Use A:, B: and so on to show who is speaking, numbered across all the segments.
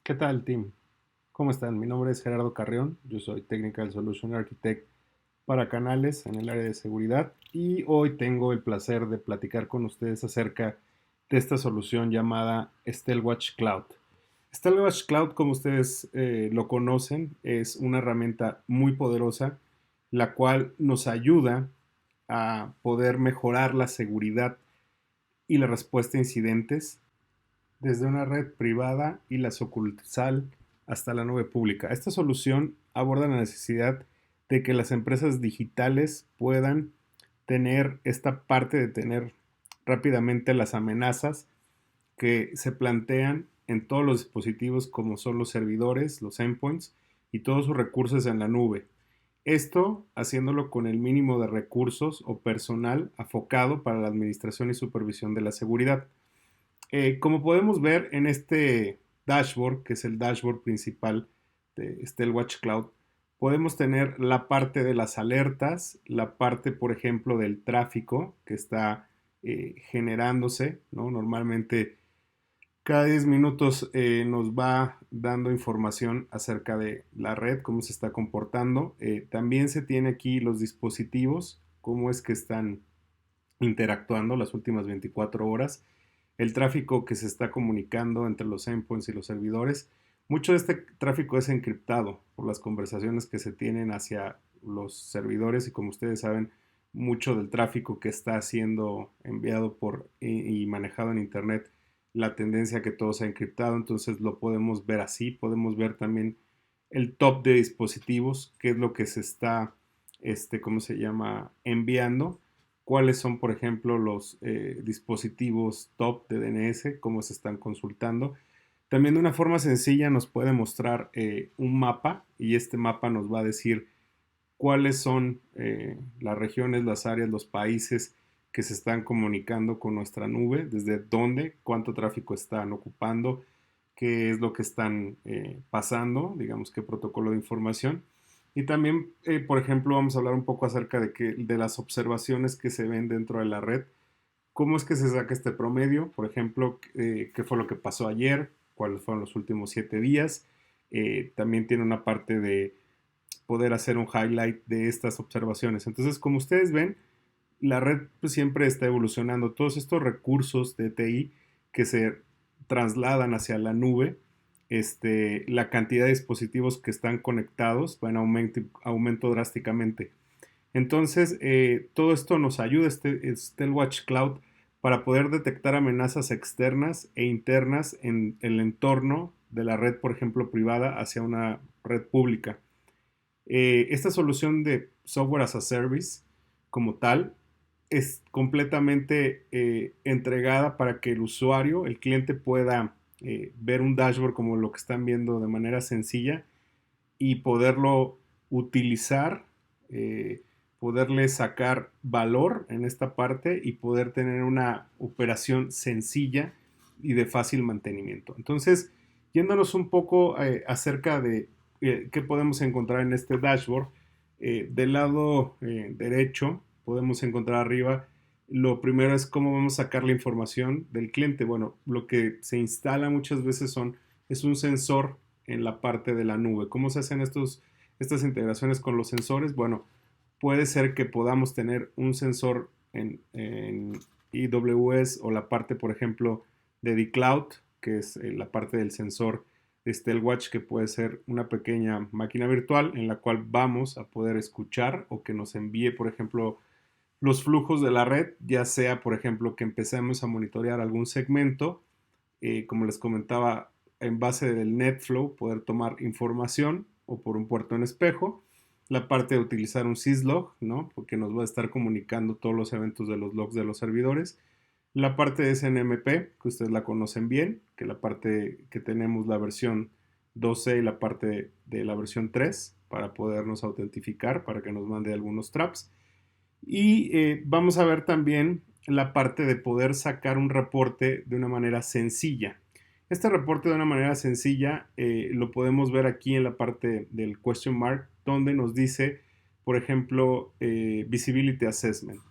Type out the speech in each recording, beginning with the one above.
A: ¿Qué tal, team? ¿Cómo están? Mi nombre es Gerardo Carrión, yo soy Technical Solution Architect para canales en el área de seguridad y hoy tengo el placer de platicar con ustedes acerca de esta solución llamada Steelwatch Cloud. Steelwatch Cloud, como ustedes lo conocen, es una herramienta muy poderosa, la cual nos ayuda a poder mejorar la seguridad y la respuesta a incidentes desde una red privada y la sucursal hasta la nube pública. Esta solución aborda la necesidad de que las empresas digitales puedan tener esta parte de tener rápidamente las amenazas que se plantean en todos los dispositivos como son los servidores, los endpoints y todos sus recursos en la nube. Esto haciéndolo con el mínimo de recursos o personal afocado para la administración y supervisión de la seguridad. Como podemos ver en este dashboard, que es el dashboard principal de Steelwatch Cloud, podemos tener la parte de las alertas, la parte, por ejemplo, del tráfico que está generándose, ¿no? Normalmente cada 10 minutos nos va dando información acerca de la red, cómo se está comportando. También se tiene aquí los dispositivos, cómo es que están interactuando las últimas 24 horas, el tráfico que se está comunicando entre los endpoints y los servidores. Mucho de este tráfico es encriptado por las conversaciones que se tienen hacia los servidores y como ustedes saben, mucho del tráfico que está siendo enviado por y manejado en Internet, la tendencia a que todo sea encriptado, entonces lo podemos ver así, podemos ver también el top de dispositivos, qué es lo que se está, ¿cómo se llama?, enviando, cuáles son, por ejemplo, los dispositivos top de DNS, cómo se están consultando. También de una forma sencilla nos puede mostrar un mapa y este mapa nos va a decir cuáles son las regiones, las áreas, los países que se están comunicando con nuestra nube, desde dónde, cuánto tráfico están ocupando, qué es lo que están pasando, digamos, qué protocolo de información. Y también, por ejemplo, vamos a hablar un poco acerca de las observaciones que se ven dentro de la red, cómo es que se saca este promedio, por ejemplo, qué fue lo que pasó ayer, cuáles fueron los últimos 7 días. También tiene una parte de poder hacer un highlight de estas observaciones. Entonces, como ustedes ven, la red pues, siempre está evolucionando. Todos estos recursos de TI que se trasladan hacia la nube, la cantidad de dispositivos que están conectados va en aumento drásticamente. Entonces, todo esto nos ayuda, Steelwatch Cloud, para poder detectar amenazas externas e internas en el entorno de la red, por ejemplo, privada hacia una red pública. Esta solución de software as a service como tal es completamente entregada para que el usuario, el cliente pueda ver un dashboard como lo que están viendo de manera sencilla y poderlo utilizar, eh, poderle sacar valor en esta parte y poder tener una operación sencilla y de fácil mantenimiento. Entonces, yéndonos un poco acerca de qué podemos encontrar en este dashboard, del lado derecho podemos encontrar arriba, lo primero es cómo vamos a sacar la información del cliente. Bueno, lo que se instala muchas veces es un sensor en la parte de la nube. ¿Cómo se hacen estas integraciones con los sensores? Bueno, puede ser que podamos tener un sensor en AWS o la parte, por ejemplo, de The Cloud, que es la parte del sensor de Steelwatch, que puede ser una pequeña máquina virtual en la cual vamos a poder escuchar o que nos envíe, por ejemplo, los flujos de la red, ya sea, por ejemplo, que empecemos a monitorear algún segmento, como les comentaba, en base del NetFlow, poder tomar información o por un puerto en espejo. La parte de utilizar un syslog, ¿no? Porque nos va a estar comunicando todos los eventos de los logs de los servidores. La parte de SNMP, que ustedes la conocen bien, que la parte que tenemos la versión 12 y la parte de la versión 3 para podernos autentificar, para que nos mande algunos traps. Y vamos a ver también la parte de poder sacar un reporte de una manera sencilla. Este reporte de una manera sencilla lo podemos ver aquí en la parte del question mark, donde nos dice, por ejemplo, Visibility Assessment.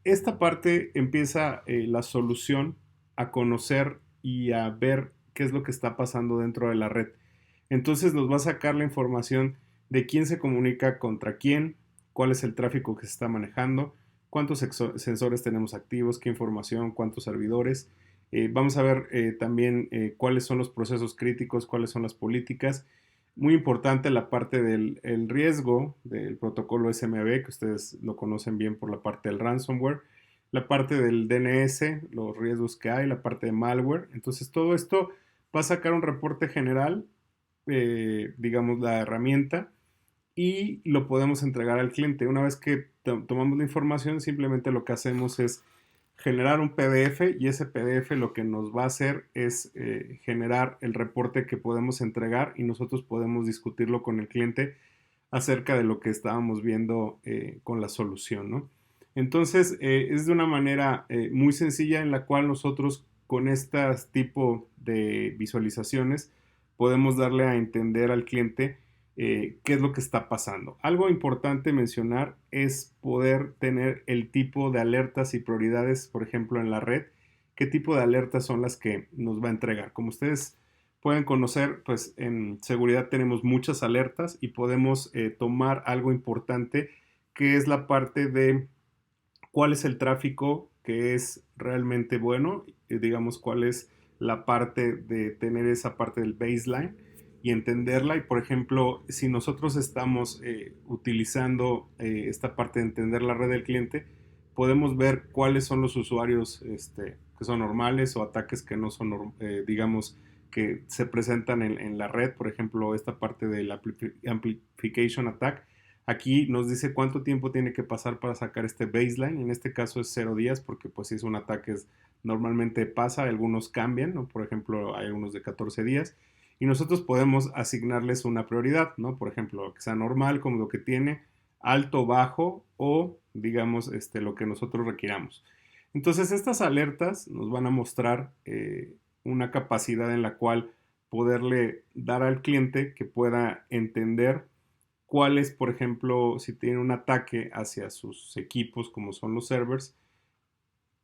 A: Esta parte empieza la solución a conocer y a ver qué es lo que está pasando dentro de la red. Entonces nos va a sacar la información de quién se comunica contra quién, cuál es el tráfico que se está manejando, cuántos sensores tenemos activos, qué información, cuántos servidores. Vamos a ver también cuáles son los procesos críticos, cuáles son las políticas. Muy importante la parte del el riesgo del protocolo SMB, que ustedes lo conocen bien por la parte del ransomware, la parte del DNS, los riesgos que hay, la parte de malware. Entonces todo esto va a sacar un reporte general, digamos la herramienta, y lo podemos entregar al cliente. Una vez que tomamos la información, simplemente lo que hacemos es generar un PDF y ese PDF lo que nos va a hacer es generar el reporte que podemos entregar y nosotros podemos discutirlo con el cliente acerca de lo que estábamos viendo con la solución, ¿no? Entonces, es de una manera muy sencilla en la cual nosotros con este tipo de visualizaciones podemos darle a entender al cliente qué es lo que está pasando. Algo importante mencionar es poder tener el tipo de alertas y prioridades, por ejemplo, en la red, qué tipo de alertas son las que nos va a entregar. Como ustedes pueden conocer, pues en seguridad tenemos muchas alertas y podemos tomar algo importante que es la parte de cuál es el tráfico que es realmente bueno, digamos cuál es la parte de tener esa parte del baseline y entenderla. Y por ejemplo, si nosotros estamos utilizando esta parte de entender la red del cliente, podemos ver cuáles son los usuarios que son normales o ataques que no son, digamos, que se presentan en la red. Por ejemplo, esta parte del amplification attack. Aquí nos dice cuánto tiempo tiene que pasar para sacar este baseline. En este caso es 0 días porque pues si es un ataque normalmente pasa, algunos cambian, ¿no? Por ejemplo, hay algunos de 14 días. Y nosotros podemos asignarles una prioridad, ¿no? Por ejemplo, que sea normal como lo que tiene, alto, bajo o digamos lo que nosotros requiramos. Entonces estas alertas nos van a mostrar una capacidad en la cual poderle dar al cliente que pueda entender cuál es, por ejemplo, si tiene un ataque hacia sus equipos, como son los servers,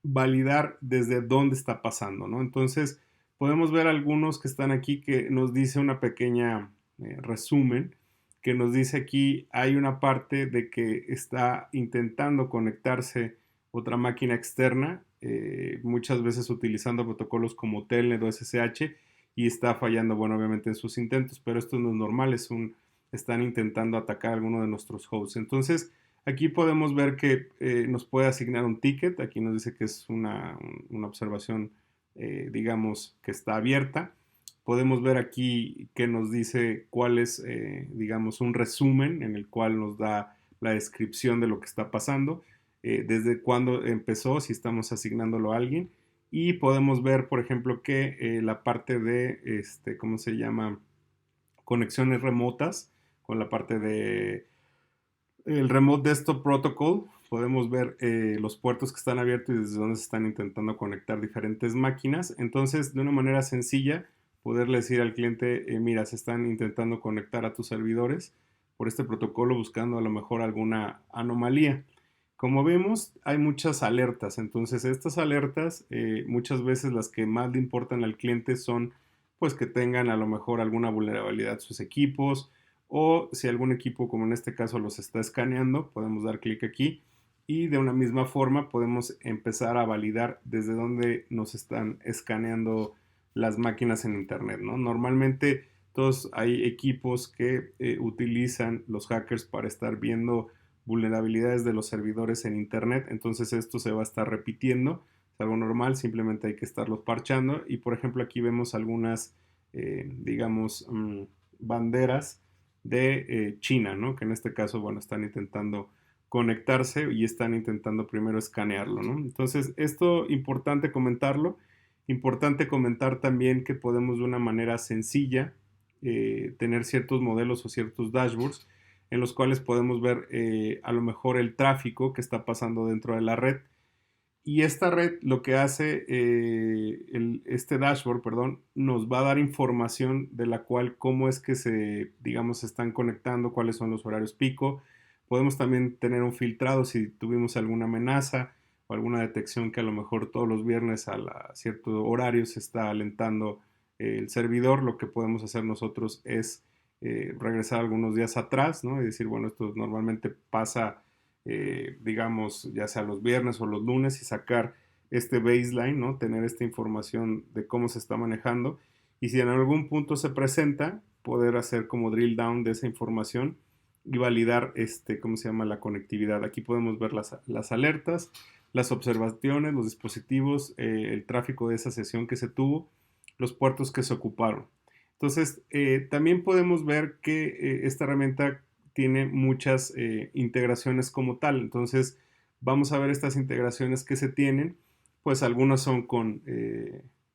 A: validar desde dónde está pasando, ¿no? Entonces, podemos ver algunos que están aquí que nos dice una pequeña resumen, que nos dice aquí hay una parte de que está intentando conectarse otra máquina externa, muchas veces utilizando protocolos como Telnet o SSH, y está fallando, bueno, obviamente en sus intentos, pero esto no es normal, están intentando atacar a alguno de nuestros hosts. Entonces, aquí podemos ver que nos puede asignar un ticket. Aquí nos dice que es una observación, digamos, que está abierta. Podemos ver aquí que nos dice cuál es, digamos, un resumen en el cual nos da la descripción de lo que está pasando, desde cuándo empezó, si estamos asignándolo a alguien. Y podemos ver, por ejemplo, que la parte de, ¿cómo se llama? Conexiones remotas, con la parte de el Remote Desktop Protocol. Podemos ver los puertos que están abiertos y desde donde se están intentando conectar diferentes máquinas. Entonces, de una manera sencilla, poderle decir al cliente, mira, se están intentando conectar a tus servidores por este protocolo buscando a lo mejor alguna anomalía. Como vemos, hay muchas alertas. Entonces, estas alertas, muchas veces las que más le importan al cliente son, pues, que tengan a lo mejor alguna vulnerabilidad en sus equipos, o si algún equipo, como en este caso, los está escaneando, podemos dar clic aquí y de una misma forma podemos empezar a validar desde dónde nos están escaneando las máquinas en internet, ¿no? Normalmente todos hay equipos que utilizan los hackers para estar viendo vulnerabilidades de los servidores en internet, entonces esto se va a estar repitiendo, es algo normal, simplemente hay que estarlos parchando. Y por ejemplo aquí vemos algunas digamos banderas de China, ¿no? Que en este caso, bueno, están intentando conectarse y están intentando primero escanearlo, ¿no? Entonces, esto importante comentarlo. Importante comentar también que podemos de una manera sencilla tener ciertos modelos o ciertos dashboards en los cuales podemos ver a lo mejor el tráfico que está pasando dentro de la red. Y esta red lo que hace, este dashboard, perdón, nos va a dar información de la cual cómo es que se, digamos, se están conectando, cuáles son los horarios pico. Podemos también tener un filtrado si tuvimos alguna amenaza o alguna detección que a lo mejor todos los viernes a cierto horario se está alentando el servidor, lo que podemos hacer nosotros es regresar algunos días atrás, ¿no? Y decir, bueno, esto normalmente pasa, digamos, ya sea los viernes o los lunes y sacar este baseline, ¿no? Tener esta información de cómo se está manejando y si en algún punto se presenta, poder hacer como drill down de esa información y validar ¿cómo se llama? La conectividad. Aquí podemos ver las alertas, las observaciones, los dispositivos, el tráfico de esa sesión que se tuvo, los puertos que se ocuparon. Entonces, también podemos ver que esta herramienta tiene muchas integraciones como tal. Entonces, vamos a ver estas integraciones que se tienen. Pues algunas son con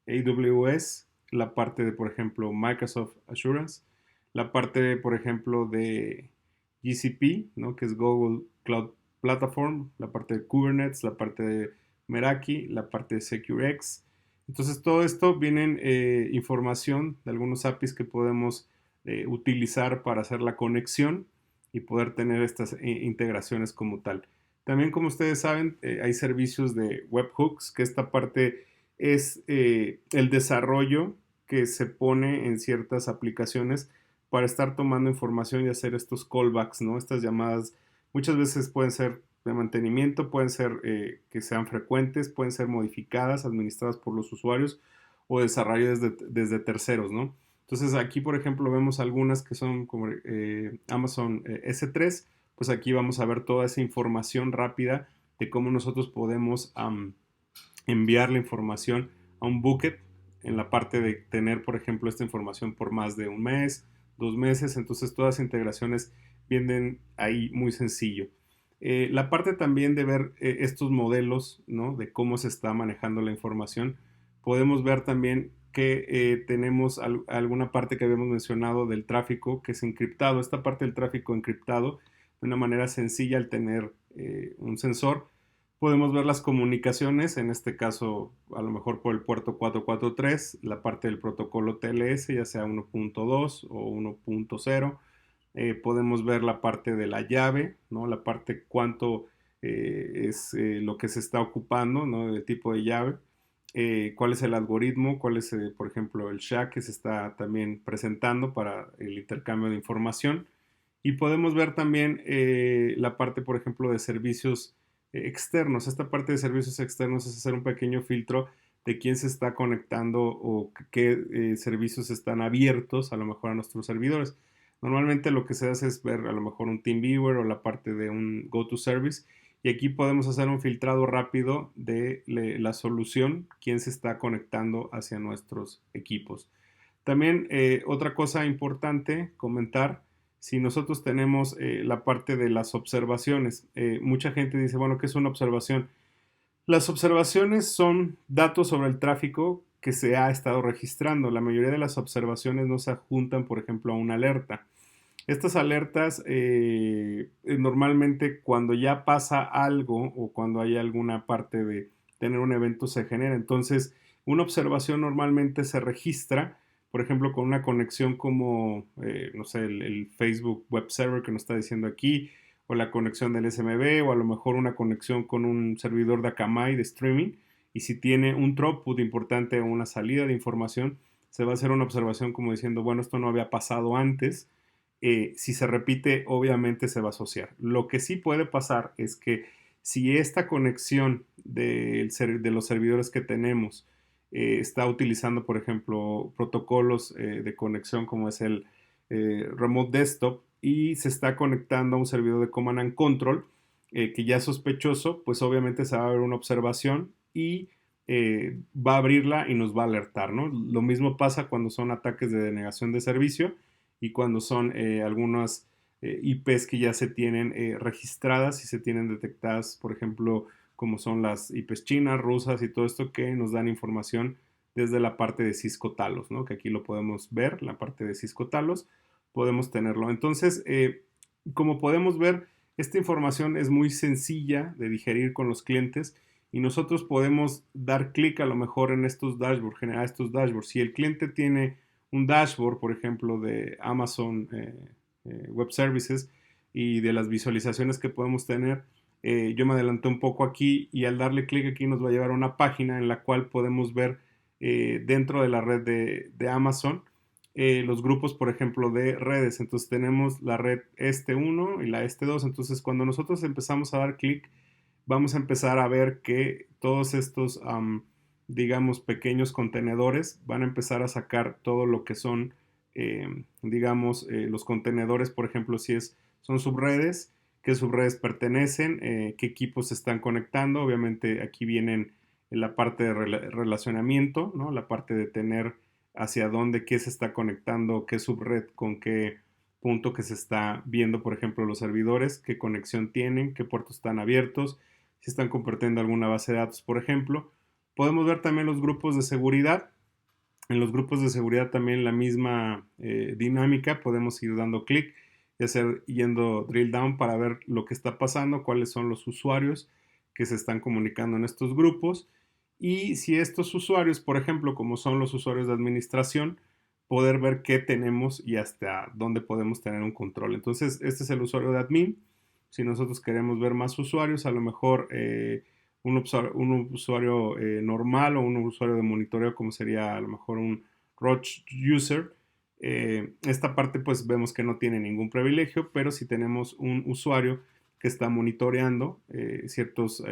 A: AWS, la parte de, por ejemplo, Microsoft Assurance, la parte, por ejemplo, de GCP, ¿no? Que es Google Cloud Platform, la parte de Kubernetes, la parte de Meraki, la parte de SecureX. Entonces, todo esto viene información de algunos APIs que podemos utilizar para hacer la conexión y poder tener estas integraciones como tal. También, como ustedes saben, hay servicios de webhooks, que esta parte es el desarrollo que se pone en ciertas aplicaciones para estar tomando información y hacer estos callbacks, ¿no? Estas llamadas muchas veces pueden ser de mantenimiento, pueden ser que sean frecuentes, pueden ser modificadas, administradas por los usuarios o desarrolladas desde terceros, ¿no? Entonces aquí, por ejemplo, vemos algunas que son como Amazon S3, pues aquí vamos a ver toda esa información rápida de cómo nosotros podemos enviar la información a un bucket en la parte de tener, por ejemplo, esta información por más de un mes, 2 meses, entonces todas las integraciones vienen ahí muy sencillo. La parte también de ver estos modelos, ¿no? De cómo se está manejando la información, podemos ver también que tenemos alguna parte que habíamos mencionado del tráfico que es encriptado. Esta parte del tráfico encriptado, de una manera sencilla al tener un sensor, podemos ver las comunicaciones, en este caso a lo mejor por el puerto 443, la parte del protocolo TLS, ya sea 1.2 o 1.0. Podemos ver la parte de la llave, ¿no? La parte cuánto es lo que se está ocupando, ¿no? El tipo de llave. Cuál es el algoritmo, cuál es, por ejemplo, el SHA que se está también presentando para el intercambio de información. Y podemos ver también la parte, por ejemplo, de servicios externos. Esta parte de servicios externos es hacer un pequeño filtro de quién se está conectando o qué servicios están abiertos a lo mejor a nuestros servidores. Normalmente lo que se hace es ver a lo mejor un TeamViewer o la parte de un GoToService y aquí podemos hacer un filtrado rápido de la solución, quién se está conectando hacia nuestros equipos. También otra cosa importante comentar, si nosotros tenemos la parte de las observaciones, mucha gente dice, bueno, ¿qué es una observación? Las observaciones son datos sobre el tráfico que se ha estado registrando. La mayoría de las observaciones no se adjuntan, por ejemplo, a una alerta. Estas alertas normalmente cuando ya pasa algo o cuando hay alguna parte de tener un evento se genera. Entonces, una observación normalmente se registra, por ejemplo, con una conexión como, no sé, el Facebook Web Server que nos está diciendo aquí, o la conexión del SMB, o a lo mejor una conexión con un servidor de Akamai de streaming. Y si tiene un throughput importante o una salida de información, se va a hacer una observación como diciendo, bueno, esto no había pasado antes. Si se repite, obviamente se va a asociar. Lo que sí puede pasar es que si esta conexión de los servidores que tenemos está utilizando, por ejemplo, protocolos de conexión como es el Remote Desktop y se está conectando a un servidor de Command and Control que ya es sospechoso, pues obviamente se va a ver una observación y va a abrirla y nos va a alertar, ¿no? Lo mismo pasa cuando son ataques de denegación de servicio y cuando son algunas IPs que ya se tienen registradas y se tienen detectadas, por ejemplo, como son las IPs chinas, rusas y todo esto que nos dan información desde la parte de Cisco Talos, ¿no? Que aquí lo podemos ver, la parte de Cisco Talos, podemos tenerlo. Entonces, como podemos ver, esta información es muy sencilla de digerir con los clientes y nosotros podemos dar clic a lo mejor en estos dashboards, generar estos dashboards. Si el cliente tiene un dashboard, por ejemplo, de Amazon Web Services y de las visualizaciones que podemos tener, yo me adelanté un poco aquí y al darle clic aquí nos va a llevar a una página en la cual podemos ver dentro de la red de Amazon, los grupos, por ejemplo, de redes. Entonces tenemos la red este 1 y la este 2. Entonces cuando nosotros empezamos a dar clic, vamos a empezar a ver que todos estos, digamos, pequeños contenedores van a empezar a sacar todo lo que son, digamos, los contenedores, por ejemplo, si son subredes, qué subredes pertenecen, qué equipos se están conectando. Obviamente aquí vienen en la parte de relacionamiento, ¿no? La parte de tener hacia dónde, qué se está conectando, qué subred con qué punto que se está viendo, por ejemplo, los servidores, qué conexión tienen, qué puertos están abiertos, si están compartiendo alguna base de datos, por ejemplo. Podemos ver también los grupos de seguridad. En los grupos de seguridad también la misma dinámica, podemos ir dando clic y hacer yendo drill down para ver lo que está pasando, cuáles son los usuarios que se están comunicando en estos grupos y si estos usuarios, por ejemplo, como son los usuarios de administración, poder ver qué tenemos y hasta dónde podemos tener un control. Entonces, este es el usuario de admin. Si nosotros queremos ver más usuarios, a lo mejor un usuario normal o un usuario de monitoreo como sería a lo mejor un Roach User. Esta parte pues vemos que no tiene ningún privilegio, pero si tenemos un usuario que está monitoreando ciertos,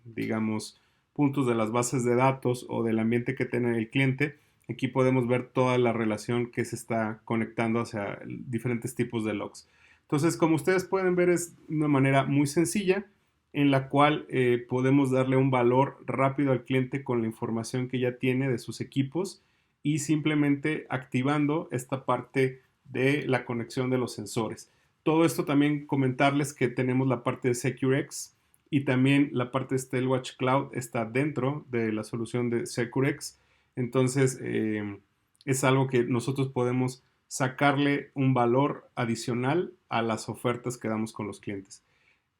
A: digamos, puntos de las bases de datos o del ambiente que tiene el cliente, aquí podemos ver toda la relación que se está conectando hacia diferentes tipos de logs. Entonces, como ustedes pueden ver, es una manera muy sencilla en la cual podemos darle un valor rápido al cliente con la información que ya tiene de sus equipos y simplemente activando esta parte de la conexión de los sensores. Todo esto también comentarles que tenemos la parte de SecureX y también la parte de StelWatch Cloud está dentro de la solución de SecureX. Entonces es algo que nosotros podemos sacarle un valor adicional a las ofertas que damos con los clientes.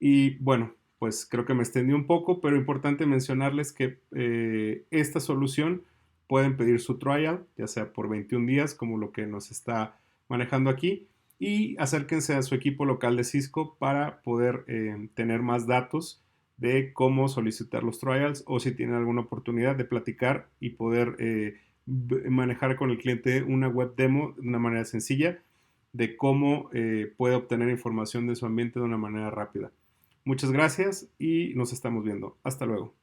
A: Y bueno, pues creo que me extendí un poco, pero importante mencionarles que esta solución pueden pedir su trial, ya sea por 21 días, como lo que nos está manejando aquí, y acérquense a su equipo local de Cisco para poder tener más datos de cómo solicitar los trials o si tienen alguna oportunidad de platicar y poder manejar con el cliente una web demo de una manera sencilla de cómo puede obtener información de su ambiente de una manera rápida. Muchas gracias y nos estamos viendo. Hasta luego.